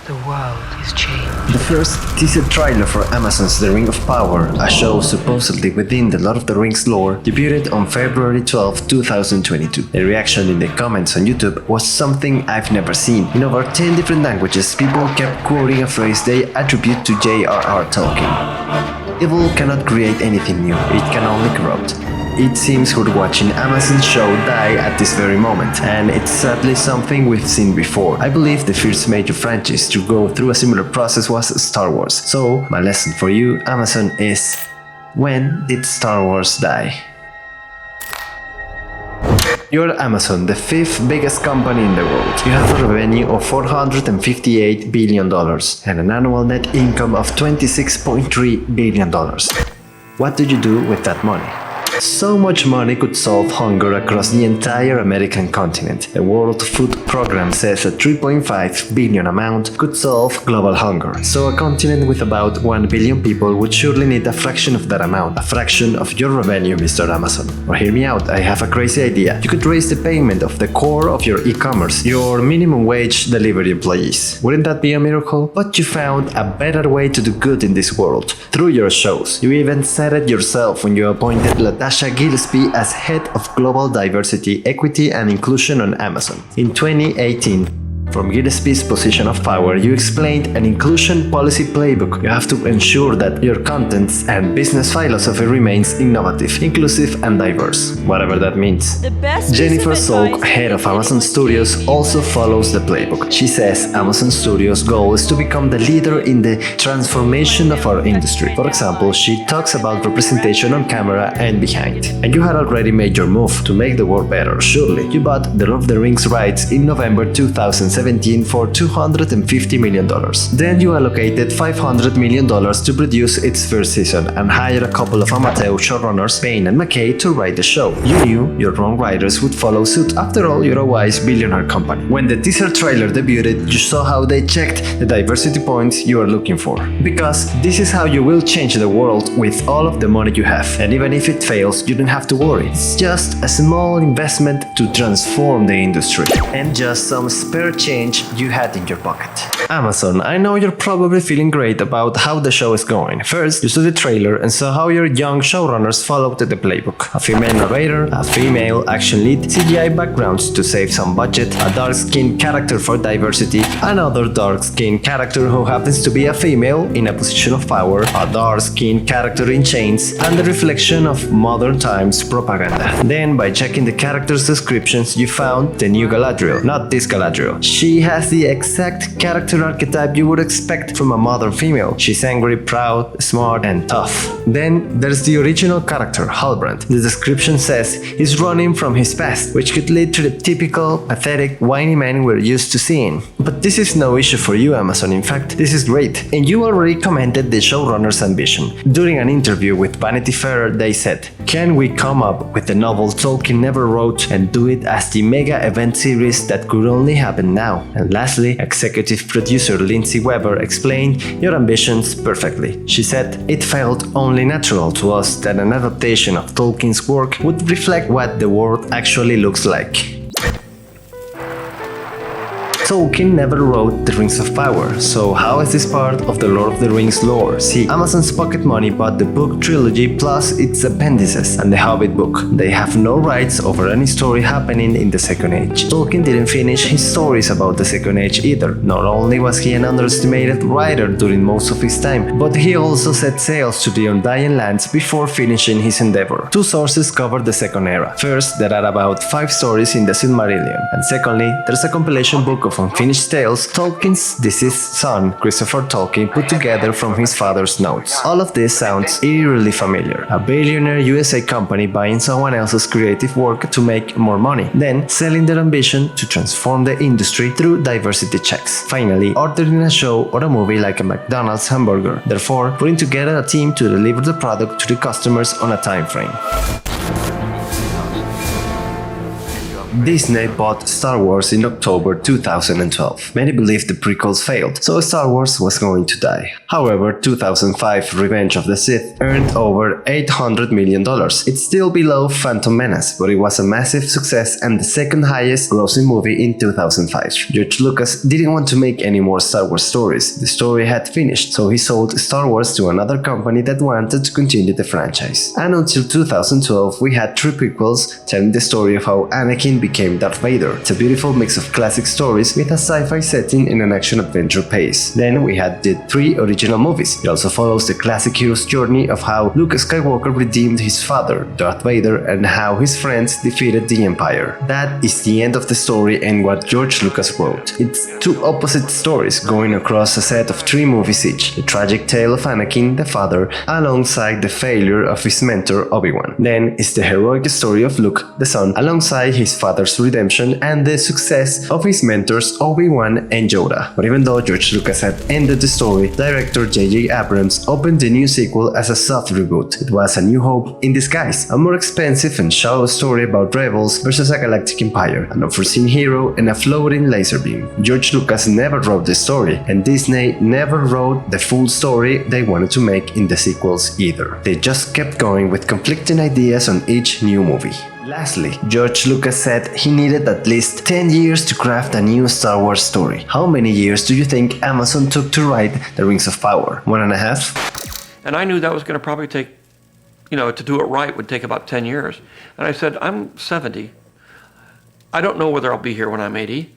The world is changed. The first teaser trailer for Amazon's The Ring of Power, a show supposedly within the Lord of the Rings lore, debuted on February 12, 2022. The reaction in the comments on YouTube was something I've never seen. In over 10 different languages, people kept quoting a phrase they attribute to J.R.R. Tolkien. Evil cannot create anything new, it can only corrupt. It seems we're watching Amazon's show die at this very moment, and it's sadly something we've seen before. I believe the first major franchise to go through a similar process was Star Wars. So, my lesson for you, Amazon, is: when did Star Wars die? You're Amazon, the fifth biggest company in the world. You have a revenue of $458 billion and an annual net income of $26.3 billion. What do you do with that money? So much money could solve hunger across the entire American continent. The World Food Program says a 3.5 billion amount could solve global hunger. So a continent with about 1 billion people would surely need a fraction of that amount. A fraction of your revenue, Mr. Amazon. Or hear me out, I have a crazy idea. You could raise the payment of the core of your e-commerce, your minimum wage delivery employees. Wouldn't that be a miracle? But you found a better way to do good in this world. Through your shows. You even said it yourself when you appointed Natasha Gillespie as head of Global Diversity, Equity and Inclusion on Amazon. In 2018, from Gillespie's position of power, you explained an inclusion policy playbook. You have to ensure that your contents and business philosophy remains innovative, inclusive and diverse, whatever that means. Jennifer Salk, head of Amazon Studios, also follows the playbook. She says Amazon Studios' goal is to become the leader in the transformation of our industry. For example, she talks about representation on camera and behind. And you had already made your move to make the world better, surely. You bought the Lord of the Rings rights in November 2017 for $250 million. Then you allocated $500 million to produce its first season and hired a couple of amateur showrunners, Payne and McKay, to write the show. You knew your own writers would follow suit. After all, you're a wise billionaire company. When the teaser trailer debuted, you saw how they checked the diversity points you are looking for. Because this is how you will change the world with all of the money you have. And even if it fails, you don't have to worry. It's just a small investment to transform the industry. And just some spare change you had in your pocket. Amazon, I know you're probably feeling great about how the show is going. First, you saw the trailer and saw how your young showrunners followed the playbook. A female narrator, a female action lead, CGI backgrounds to save some budget, a dark-skinned character for diversity, another dark-skinned character who happens to be a female in a position of power, a dark-skinned character in chains, and the reflection of modern times propaganda. Then, by checking the characters' descriptions, you found the new Galadriel, not this Galadriel. She has the exact character archetype you would expect from a modern female. She's angry, proud, smart, and tough. Then there's the original character, Halbrand. The description says he's running from his past, which could lead to the typical, pathetic, whiny man we're used to seeing. But this is no issue for you, Amazon. In fact, this is great. And you already commented the showrunner's ambition. During an interview with Vanity Fair, they said, "Can we come up with a novel Tolkien never wrote and do it as the mega event series that could only happen now?" And lastly, executive producer Lindsay Weber explained your ambitions perfectly. She said, "It felt only natural to us that an adaptation of Tolkien's work would reflect what the world actually looks like." Tolkien never wrote The Rings of Power, so how is this part of the Lord of the Rings lore? See, Amazon's pocket money bought the book trilogy plus its appendices and the Hobbit book. They have no rights over any story happening in the Second Age. Tolkien didn't finish his stories about the Second Age either. Not only was he an underestimated writer during most of his time, but he also set sails to the Undying Lands before finishing his endeavor. Two sources cover the Second Era. First, there are about 5 stories in the Silmarillion, and secondly, there's a compilation book of unfinished tales Tolkien's deceased son, Christopher Tolkien, put together from his father's notes. All of this sounds eerily familiar. A billionaire USA company buying someone else's creative work to make more money, then selling their ambition to transform the industry through diversity checks. Finally, ordering a show or a movie like a McDonald's hamburger, therefore putting together a team to deliver the product to the customers on a time frame. Disney bought Star Wars in October 2012. Many believed the prequels failed, so Star Wars was going to die. However, 2005 Revenge of the Sith earned over $800 million. It's still below Phantom Menace, but it was a massive success and the second highest grossing movie in 2005. George Lucas didn't want to make any more Star Wars stories. The story had finished, so he sold Star Wars to another company that wanted to continue the franchise. And until 2012, we had 3 prequels telling the story of how Anakin became Darth Vader. It's a beautiful mix of classic stories with a sci-fi setting and an action-adventure pace. Then we had the 3 original movies. It also follows the classic hero's journey of how Luke Skywalker redeemed his father, Darth Vader, and how his friends defeated the Empire. That is the end of the story and what George Lucas wrote. It's 2 opposite stories going across a set of 3 movies each. The tragic tale of Anakin, the father, alongside the failure of his mentor Obi-Wan. Then is the heroic story of Luke, the son, alongside his father's redemption and the success of his mentors Obi-Wan and Yoda. But even though George Lucas had ended the story, director J.R.R. Abrams opened the new sequel as a soft reboot. It was A New Hope in disguise, a more expensive and shallow story about rebels versus a galactic empire, an unforeseen hero and a floating laser beam. George Lucas never wrote the story, and Disney never wrote the full story they wanted to make in the sequels either. They just kept going with conflicting ideas on each new movie. Lastly, George Lucas said he needed at least 10 years to craft a new Star Wars story. How many years do you think Amazon took to write The Rings of Power? 1.5? And I knew that was going to probably take, to do it right would take about 10 years. And I said, I'm 70. I don't know whether I'll be here when I'm 80.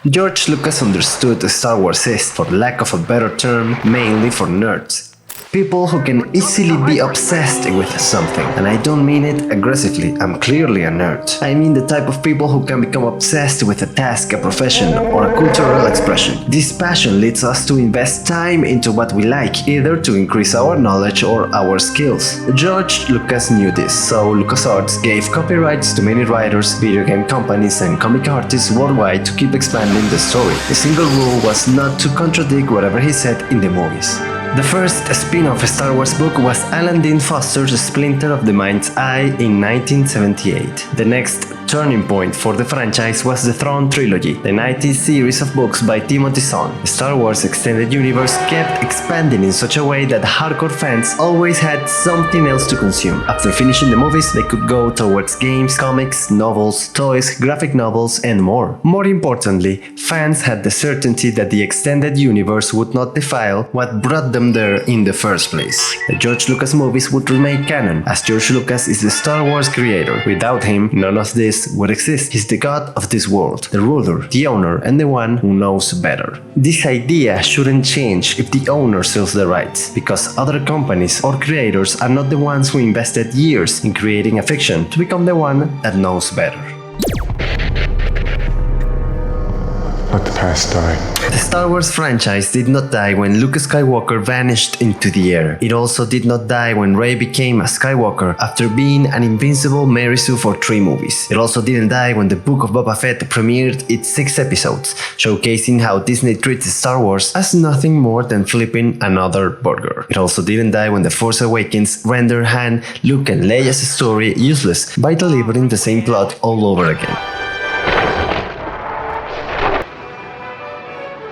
George Lucas understood Star Wars is, for lack of a better term, mainly for nerds. People who can easily be obsessed with something. And I don't mean it aggressively, I'm clearly a nerd. I mean the type of people who can become obsessed with a task, a profession, or a cultural expression. This passion leads us to invest time into what we like, either to increase our knowledge or our skills. George Lucas knew this, so LucasArts gave copyrights to many writers, video game companies, and comic artists worldwide to keep expanding the story. The single rule was not to contradict whatever he said in the movies. The first spin-off Star Wars book was Alan Dean Foster's Splinter of the Mind's Eye in 1978. The next turning point for the franchise was the Throne Trilogy, the 90s series of books by Timothy Zahn. The Star Wars Extended Universe kept expanding in such a way that hardcore fans always had something else to consume. After finishing the movies, they could go towards games, comics, novels, toys, graphic novels, and more. More importantly, fans had the certainty that the Extended Universe would not defile what brought them there in the first place. The George Lucas movies would remain canon, as George Lucas is the Star Wars creator. Without him, none of this would exist. He's the god of this world, the ruler, the owner, and the one who knows better. This idea shouldn't change if the owner sells the rights, because other companies or creators are not the ones who invested years in creating a fiction to become the one that knows better. Let the past die. The Star Wars franchise did not die when Luke Skywalker vanished into the air. It also did not die when Rey became a Skywalker after being an invincible Mary Sue for 3 movies. It also didn't die when the Book of Boba Fett premiered its 6 episodes, showcasing how Disney treats Star Wars as nothing more than flipping another burger. It also didn't die when The Force Awakens rendered Han, Luke and Leia's story useless by delivering the same plot all over again.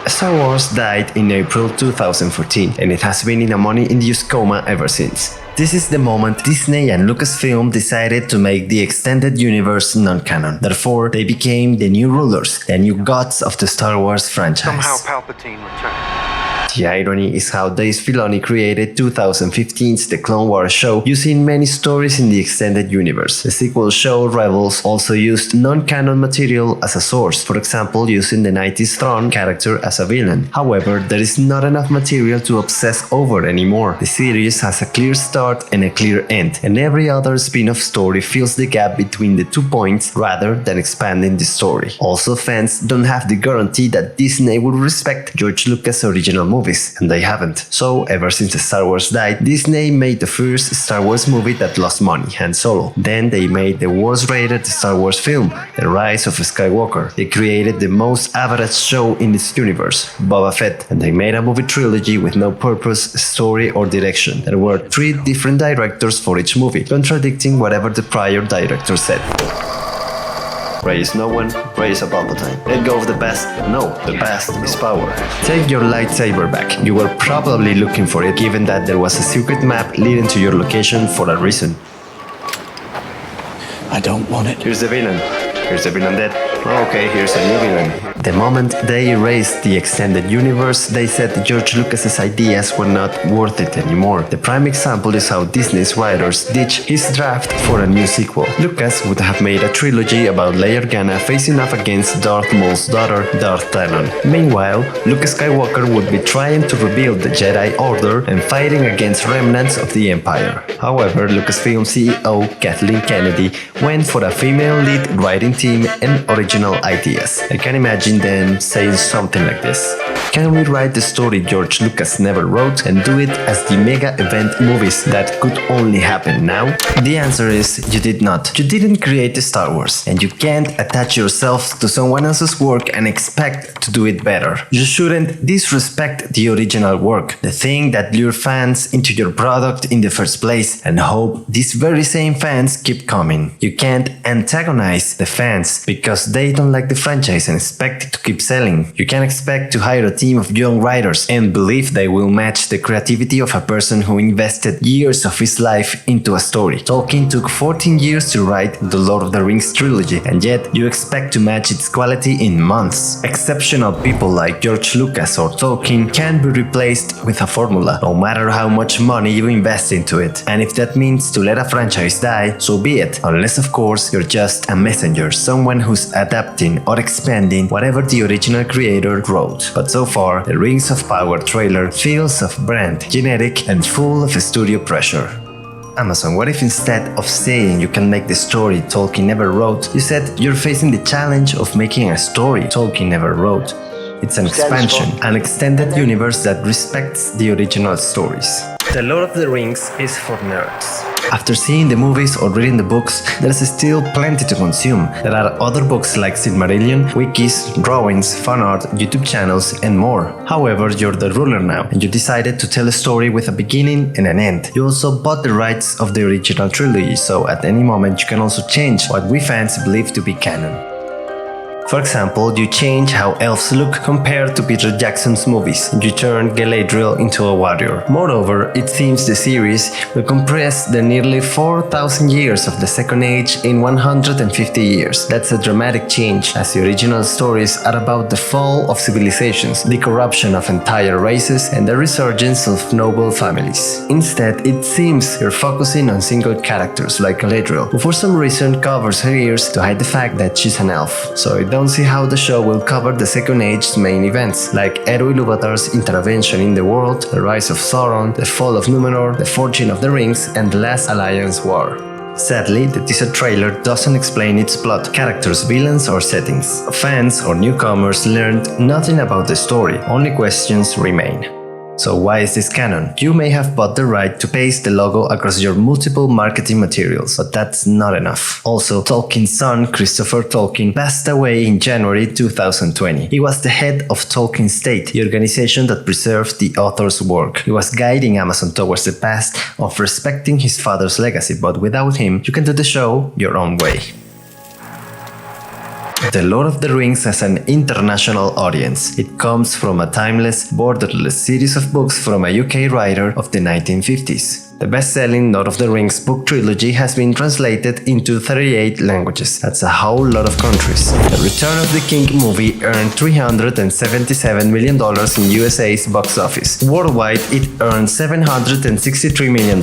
Star Wars died in April 2014, and it has been in a money-induced coma ever since. This is the moment Disney and Lucasfilm decided to make the extended universe non-canon. Therefore, they became the new rulers, the new gods of the Star Wars franchise. Somehow Palpatine returned. The irony is how Dave Filoni created 2015's The Clone Wars show using many stories in the extended universe. The sequel show Rebels also used non-canon material as a source, for example using the 90s Thrawn character as a villain. However, there is not enough material to obsess over anymore. The series has a clear start and a clear end, and every other spin-off story fills the gap between the 2 points rather than expanding the story. Also, fans don't have the guarantee that Disney will respect George Lucas' original movies, and they haven't. So, ever since Star Wars died, Disney made the first Star Wars movie that lost money, Han Solo. Then they made the worst-rated Star Wars film, The Rise of Skywalker. They created the most average show in its universe, Boba Fett, and they made a movie trilogy with no purpose, story, or direction. There were 3 different directors for each movie, contradicting whatever the prior director said. Rey is no one, Rey is a Palpatine. Let go of the past. No, the past is power. Take your lightsaber back. You were probably looking for it, given that there was a secret map leading to your location for a reason. I don't want it. Here's the villain. Here's the villain dead. Okay, here's a new villain. The moment they erased the extended universe, they said George Lucas's ideas were not worth it anymore. The prime example is how Disney's writers ditched his draft for a new sequel. Lucas would have made a trilogy about Leia Organa facing off against Darth Maul's daughter, Darth Talon. Meanwhile, Luke Skywalker would be trying to rebuild the Jedi Order and fighting against remnants of the Empire. However, Lucasfilm CEO Kathleen Kennedy went for a female lead writing team and original ideas. I can imagine them saying something like this: can we write the story George Lucas never wrote and do it as the mega event movies that could only happen now? The answer is you did not. You didn't create the Star Wars, and you can't attach yourself to someone else's work and expect to do it better. You shouldn't disrespect the original work, the thing that lured fans into your product in the first place, and hope these very same fans keep coming. You can't antagonize the fans because they don't like the franchise and expect it to keep selling. You can't expect to hire a team of young writers and believe they will match the creativity of a person who invested years of his life into a story. Tolkien took 14 years to write the Lord of the Rings trilogy, and yet you expect to match its quality in months. Exceptional people like George Lucas or Tolkien can't be replaced with a formula, no matter how much money you invest into it. And if that means to let a franchise die, so be it, unless of course you're just a messenger, someone who's adapting or expanding whatever the original creator wrote. But so far, the Rings of Power trailer feels off-brand, generic, and full of studio pressure. Amazon, what if instead of saying you can make the story Tolkien never wrote, you said you're facing the challenge of making a story Tolkien never wrote? It's an expansion, an extended universe that respects the original stories. The Lord of the Rings is for nerds. After seeing the movies or reading the books, there's still plenty to consume. There are other books like Silmarillion, wikis, drawings, fan art, YouTube channels, and more. However, you're the ruler now, and you decided to tell a story with a beginning and an end. You also bought the rights of the original trilogy, so at any moment you can also change what we fans believe to be canon. For example, you change how elves look compared to Peter Jackson's movies. You turn Galadriel into a warrior. Moreover, it seems the series will compress the nearly 4,000 years of the Second Age in 150 years. That's a dramatic change, as the original stories are about the fall of civilizations, the corruption of entire races, and the resurgence of noble families. Instead, it seems you're focusing on single characters like Galadriel, who for some reason covers her ears to hide the fact that she's an elf. So I don't see how the show will cover the Second Age's main events, like Eru Ilúvatar's intervention in the world, the rise of Sauron, the fall of Númenor, the forging of the rings, and the Last Alliance War. Sadly, the teaser trailer doesn't explain its plot, characters, villains, or settings. Fans or newcomers learned nothing about the story, only questions remain. So why is this canon? You may have bought the right to paste the logo across your multiple marketing materials, but that's not enough. Also, Tolkien's son, Christopher Tolkien, passed away in January 2020. He was the head of Tolkien State, the organization that preserved the author's work. He was guiding Amazon towards the path of respecting his father's legacy, but without him, you can do the show your own way. The Lord of the Rings has an international audience. It comes from a timeless, borderless series of books from a UK writer of the 1950s. The best-selling Lord of the Rings book trilogy has been translated into 38 languages. That's a whole lot of countries. The Return of the King movie earned $377 million in USA's box office. Worldwide, it earned $763 million.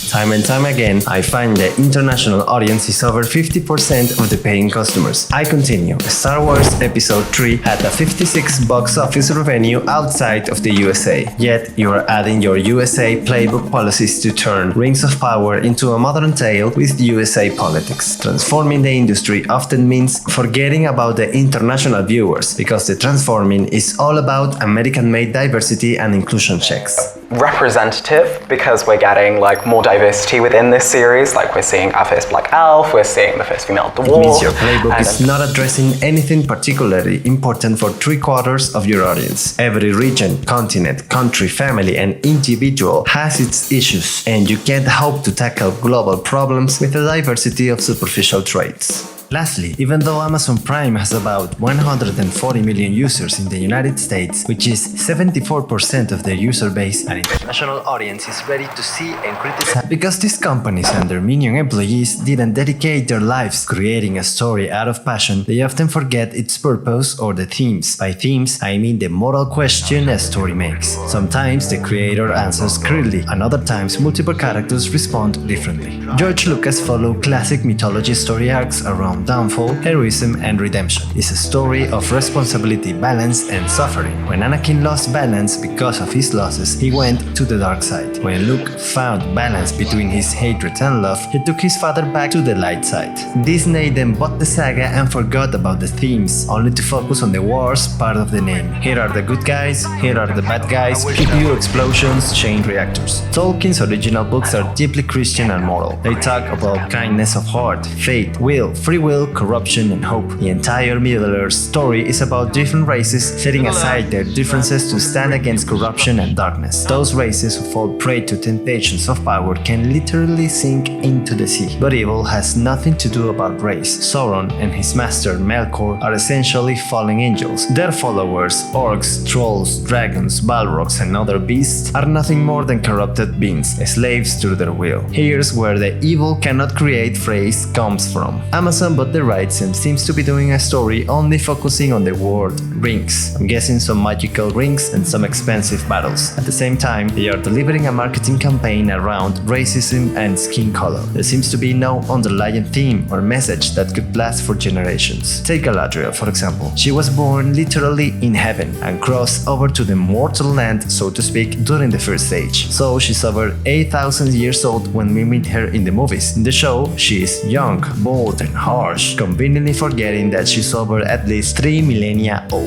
Time and time again, I find the international audience is over 50% of the paying customers. I continue. Star Wars Episode 3 had a 56 box office revenue outside of the USA. Yet, you are adding your USA playbook policies to turn Rings of Power into a modern tale with USA politics. Transforming the industry often means forgetting about the international viewers, because the transforming is all about American-made diversity and inclusion checks. Representative, because we're getting like more diversity within this series, like we're seeing our first black elf, we're seeing the first female dwarf. It means your playbook is not addressing anything particularly important for 3/4 of your audience. Every region, continent, country, family, and individual has its issues, and you can't hope to tackle global problems with a diversity of superficial traits. Lastly, even though Amazon Prime has about 140 million users in the United States, which is 74% of their user base, an international audience is ready to see and criticize because these companies and their minion employees didn't dedicate their lives creating a story out of passion. They often forget its purpose or the themes. By themes, I mean the moral question a story makes. Sometimes the creator answers clearly, and other times multiple characters respond differently. George Lucas followed classic mythology story arcs around downfall, heroism, and redemption. It's a story of responsibility, balance, and suffering. When Anakin lost balance because of his losses, he went to the dark side. When Luke found balance between his hatred and love, he took his father back to the light side. Disney then bought the saga and forgot about the themes, only to focus on the wars part of the name. Here are the good guys, here are the bad guys, CPU explosions, chain reactors. Tolkien's original books are deeply Christian and moral. They talk about kindness of heart, faith, will, free will, corruption, and hope. The entire Middle-earth story is about different races setting aside their differences to stand against corruption and darkness. Those races who fall prey to temptations of power can literally sink into the sea. But evil has nothing to do about race. Sauron and his master Melkor are essentially fallen angels. Their followers, orcs, trolls, dragons, balrogs, and other beasts are nothing more than corrupted beings, slaves to their will. Here's where the evil cannot create phrase comes from. Amazon bought the rights and seems to be doing a story only focusing on the word rings. I'm guessing some magical rings and some expensive battles. At the same time, they are delivering a marketing campaign around racism and skin color. There seems to be no underlying theme or message that could last for generations. Take Galadriel, for example. She was born literally in heaven and crossed over to the mortal land, so to speak, during the first age. So she's over 8,000 years old when we meet her in the movies. In the show, she is young, bold, and harsh, conveniently forgetting that she's over at least 3 millennia old.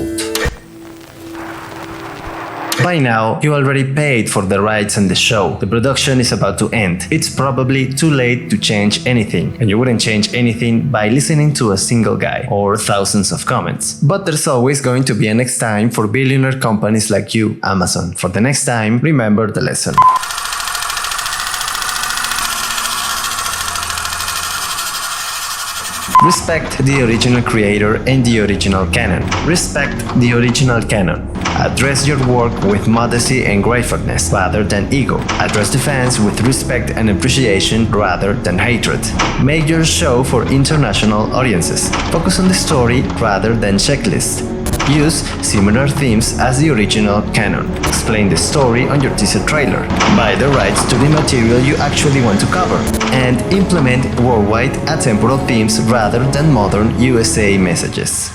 By now, you already paid for the rights and the show. The production is about to end. It's probably too late to change anything, and you wouldn't change anything by listening to a single guy or thousands of comments. But there's always going to be a next time for billionaire companies like you, Amazon. For the next time, remember the lesson. Respect the original creator and the original canon. Respect the original canon. Address your work with modesty and gratefulness rather than ego. Address the fans with respect and appreciation rather than hatred. Make your show for international audiences. Focus on the story rather than checklist. Use similar themes as the original canon. Explain the story on your teaser trailer. Buy the rights to the material you actually want to cover. And implement worldwide atemporal themes rather than modern USA messages.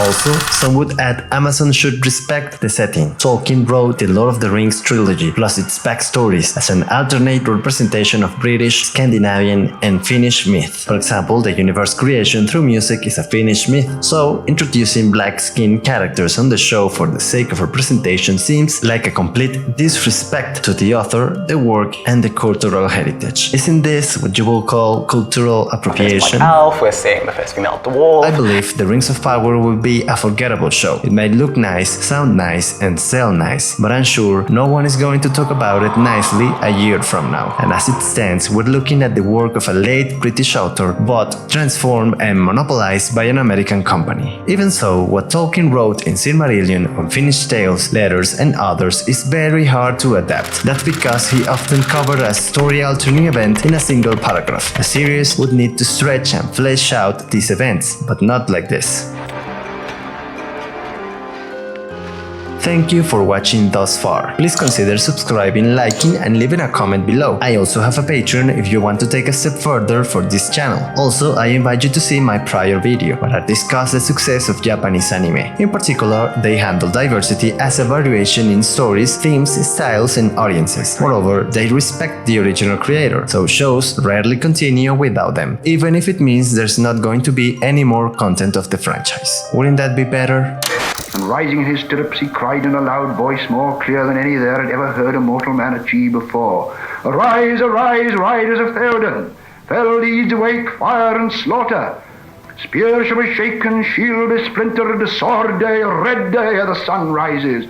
Also, some would add Amazon should respect the setting. Tolkien wrote the Lord of the Rings trilogy plus its backstories as an alternate representation of British, Scandinavian, and Finnish myth. For example, the universe creation through music is a Finnish myth, so introducing black-skinned characters on the show for the sake of representation seems like a complete disrespect to the author, the work, and the cultural heritage. Isn't this what you will call cultural appropriation? Elf, we're seeing the first female dwarf. I believe The Rings of Power will be a forgettable show. It might look nice, sound nice, and sell nice, but I'm sure no one is going to talk about it nicely a year from now. And as it stands, we're looking at the work of a late British author, bought, transformed, and monopolized by an American company. Even so, what Tolkien wrote in Silmarillion, Unfinished Tales, Letters, and others is very hard to adapt. That's because he often covered a story-altering event in a single paragraph. A series would need to stretch and flesh out these events, but not like this. Thank you for watching thus far. Please consider subscribing, liking, and leaving a comment below. I also have a Patreon if you want to take a step further for this channel. Also, I invite you to see my prior video, where I discuss the success of Japanese anime. In particular, they handle diversity as a variation in stories, themes, styles, and audiences. Moreover, they respect the original creator, so shows rarely continue without them, even if it means there's not going to be any more content of the franchise. Wouldn't that be better? And rising in his stirrups, he cried in a loud voice, more clear than any there had ever heard a mortal man achieve before. Arise, arise, riders of Theoden! Fell deeds awake, fire and slaughter! Spear shall be shaken, shield be splintered, sword day, red day ere the sun rises.